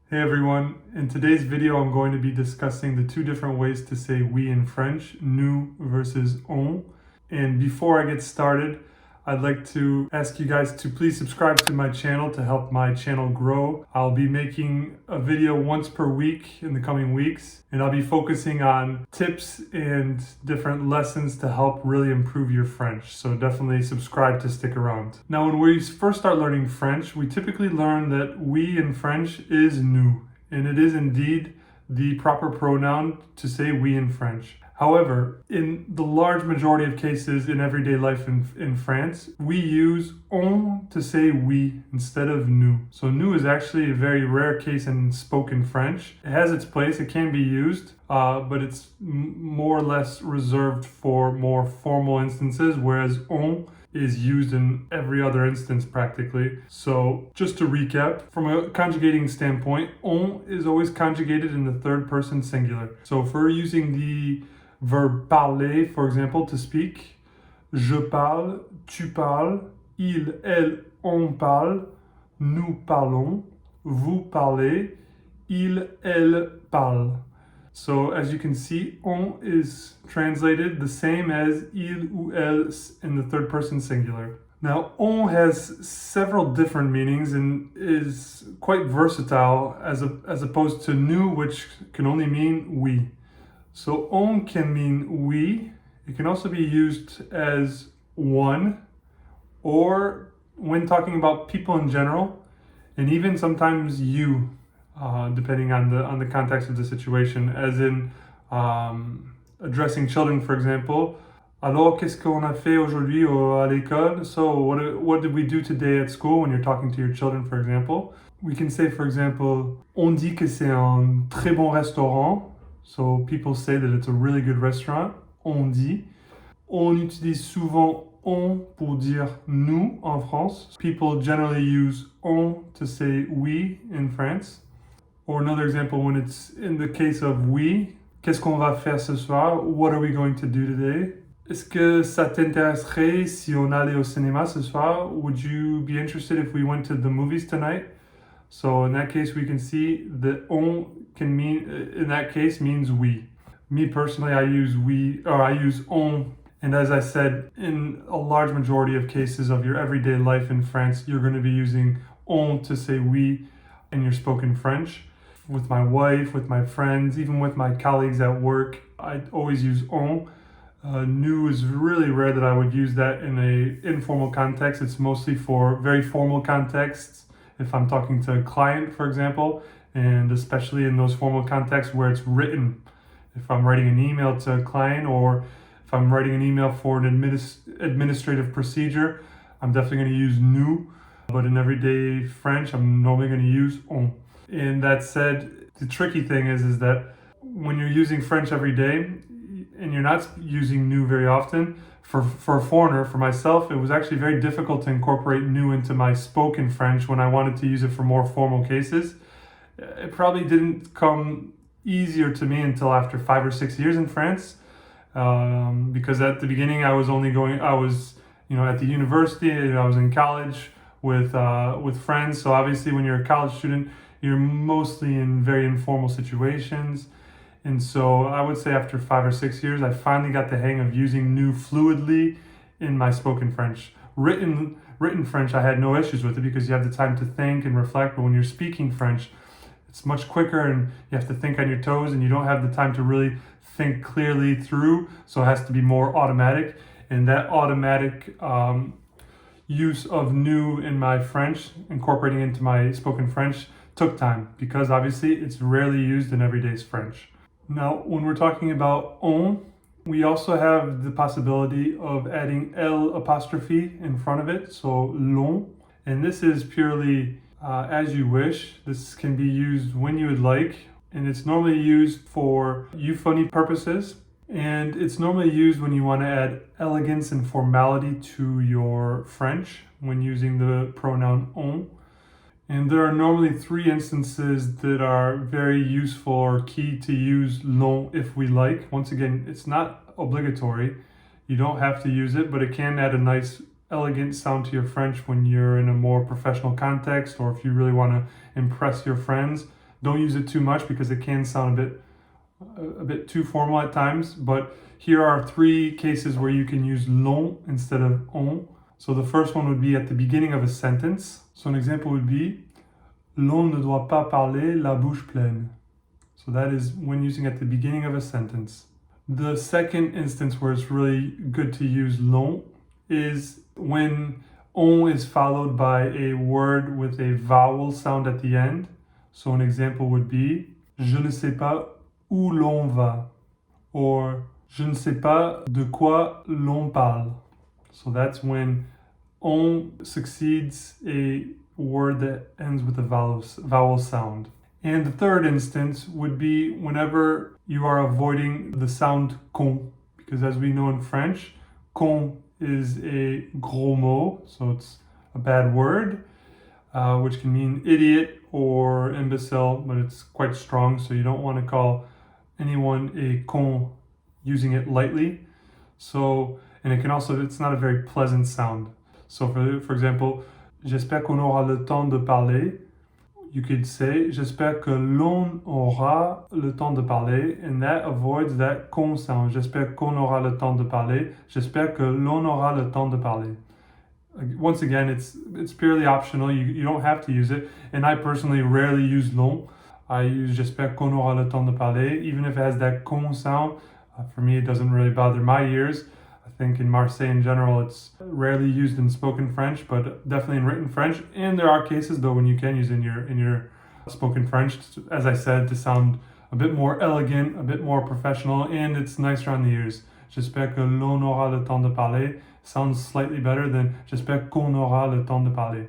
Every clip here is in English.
Hey everyone, in today's video I'm going to be discussing the two different ways to say we in French, nous versus on. And before I get started, I'd like to ask you guys to please subscribe to my channel to help my channel grow. I'll be making a video once per week in the coming weeks, and I'll be focusing on tips and different lessons to help really improve your French. So definitely subscribe to stick around. Now, when we first start learning French, we typically learn that we in French is nous, and it is indeed the proper pronoun to say we in French. However, in the large majority of cases in everyday life in France, we use on to say we instead of nous. So nous is actually a very rare case in spoken French. It has its place, it can be used, but it's more or less reserved for more formal instances, whereas on is used in every other instance practically. So just to recap, from a conjugating standpoint, on is always conjugated in the third person singular. So if we're using the verb parler, for example, to speak, je parle, tu parles, il, elle, on parle, nous parlons, vous parlez, il, elle parle. So as you can see, on is translated the same as il ou elle in the third person singular. Now, on has several different meanings and is quite versatile as opposed to nous, which can only mean we. So on can mean we. It can also be used as one, or when talking about people in general, and even sometimes you, depending on the context of the situation, as in addressing children, for example. Alors, qu'est-ce qu'on a fait aujourd'hui à l'école? So, what did we do today at school? When you're talking to your children, for example, we can say, for example, on dit que c'est un très bon restaurant. So people say that it's a really good restaurant. On dit. On utilise souvent on pour dire nous en France. People generally use on to say we in France. Or another example, when it's in the case of we, qu'est-ce qu'on va faire ce soir? What are we going to do today? Est-ce que ça t'intéresserait si on allait au cinéma ce soir? Would you be interested if we went to the movies tonight? So in that case, we can see that on can mean, in that case, means we. Me personally, I use on. And as I said, in a large majority of cases of your everyday life in France, you're going to be using on to say we in your spoken French. With my wife, with my friends, even with my colleagues at work, I always use on. Nous is really rare that I would use that in a informal context. It's mostly for very formal contexts. If I'm talking to a client, for example, and especially in those formal contexts where it's written. If I'm writing an email to a client, or if I'm writing an email for an administrative procedure, I'm definitely going to use nous. But in everyday French, I'm normally going to use on. And that said, the tricky thing is that when you're using French every day, and you're not using nous very often, for a foreigner, for myself, it was actually very difficult to incorporate nous into my spoken French when I wanted to use it for more formal cases. It probably didn't come easier to me until after 5 or 6 years in France, because at the beginning I was at the university, I was in college with friends. So obviously when you're a college student, you're mostly in very informal situations. And so I would say after 5 or 6 years, I finally got the hang of using nous fluidly in my spoken French. Written French, I had no issues with it because you have the time to think and reflect. But when you're speaking French, it's much quicker and you have to think on your toes and you don't have the time to really think clearly through. So it has to be more automatic. And that automatic use of nous in my French, incorporating into my spoken French, took time because obviously it's rarely used in everyday French. Now, when we're talking about on, we also have the possibility of adding L apostrophe in front of it, so long. And this is purely as you wish. This can be used when you would like, and it's normally used for euphony purposes. And it's normally used when you want to add elegance and formality to your French when using the pronoun on. And there are normally 3 instances that are very useful or key to use long if we like. Once again, it's not obligatory. You don't have to use it, but it can add a nice, elegant sound to your French when you're in a more professional context, or if you really want to impress your friends. Don't use it too much because it can sound a bit too formal at times, but here are 3 cases where you can use l'on instead of on. So the first one would be at the beginning of a sentence. So an example would be l'on ne doit pas parler la bouche pleine. So that is when using at the beginning of a sentence. The second instance where it's really good to use l'on is when on is followed by a word with a vowel sound at the end. So an example would be je ne sais pas où l'on va, or je ne sais pas de quoi l'on parle. So that's when on succeeds a word that ends with a vowel sound. And the third instance would be whenever you are avoiding the sound con, because as we know in French, con is a gros mot, so it's a bad word, which can mean idiot or imbecile, but it's quite strong, so you don't want to call anyone a con using it lightly. So, and it can also, it's not a very pleasant sound. So for example, j'espère qu'on aura le temps de parler. You could say, j'espère que l'on aura le temps de parler, and that avoids that con sound. J'espère qu'on aura le temps de parler. J'espère que l'on aura le temps de parler. Once again, it's purely optional. You don't have to use it. And I personally rarely use l'on. I use j'espère qu'on aura le temps de parler. Even if it has that con sound, for me, it doesn't really bother my ears. I think in Marseille in general, it's rarely used in spoken French, but definitely in written French. And there are cases though when you can use it in your spoken French, as I said, to sound a bit more elegant, a bit more professional, and it's nicer on the ears. J'espère que l'on aura le temps de parler sounds slightly better than j'espère qu'on aura le temps de parler.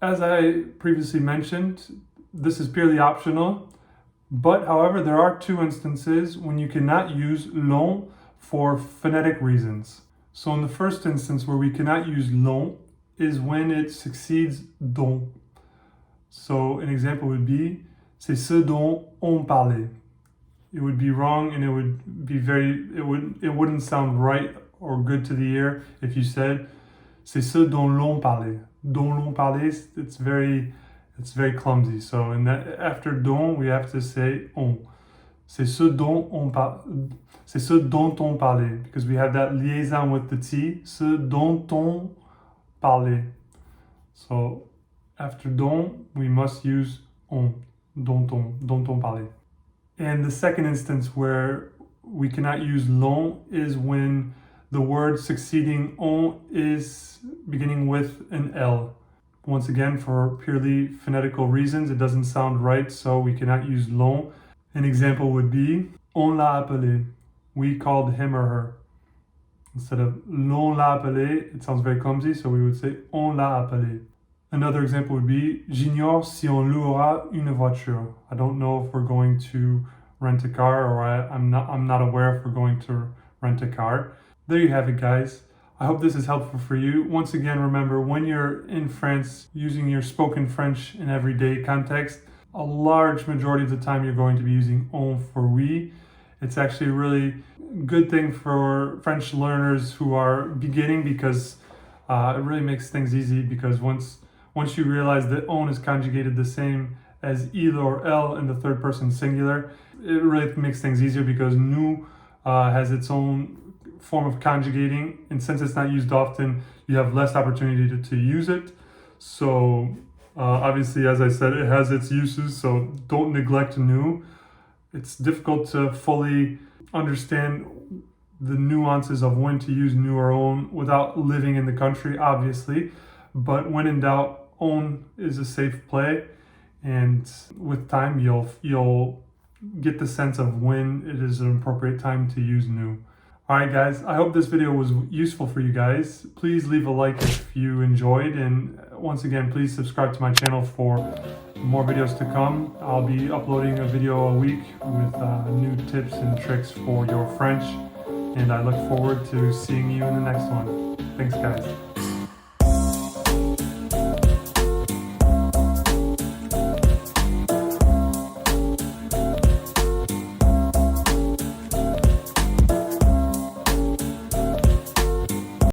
As I previously mentioned, this is purely optional. But however, there are 2 instances when you cannot use l'on for phonetic reasons. So in the first instance where we cannot use l'on is when it succeeds don. So an example would be c'est ce dont on parlait. It would be wrong and it wouldn't sound right or good to the ear if you said c'est ce dont l'on parlait. Dont l'on parlait, it's very clumsy. So in that, after don, we have to say on. C'est ce dont on parlait, because we have that liaison with the T. Ce dont on parlait. So after don, we must use on. Dont on parlait. And the second instance where we cannot use l'on is when the word succeeding on is beginning with an L. Once again, for purely phonetical reasons, it doesn't sound right, so we cannot use l'on. An example would be on l'a appelé. We called him or her. Instead of l'on l'a appelé, it sounds very clumsy, so we would say on l'a appelé. Another example would be j'ignore si on louera une voiture. I don't know if we're going to rent a car, or I'm not aware if we're going to rent a car. There you have it, guys. I hope this is helpful for you. Once again, remember, when you're in France using your spoken French in everyday context, a large majority of the time you're going to be using on for oui. It's actually a really good thing for French learners who are beginning, because it really makes things easy, because once you realize that on is conjugated the same as il or elle in the third person singular, it really makes things easier, because nous has its own form of conjugating, and since it's not used often, you have less opportunity to use it. So obviously, as I said, it has its uses, so don't neglect nous. It's difficult to fully understand the nuances of when to use nous or on without living in the country, obviously, but when in doubt, on is a safe play, and with time you'll get the sense of when it is an appropriate time to use nous. Alright guys, I hope this video was useful for you guys. Please leave a like if you enjoyed, and once again, please subscribe to my channel for more videos to come. I'll be uploading a video a week with new tips and tricks for your French, and I look forward to seeing you in the next one. Thanks guys.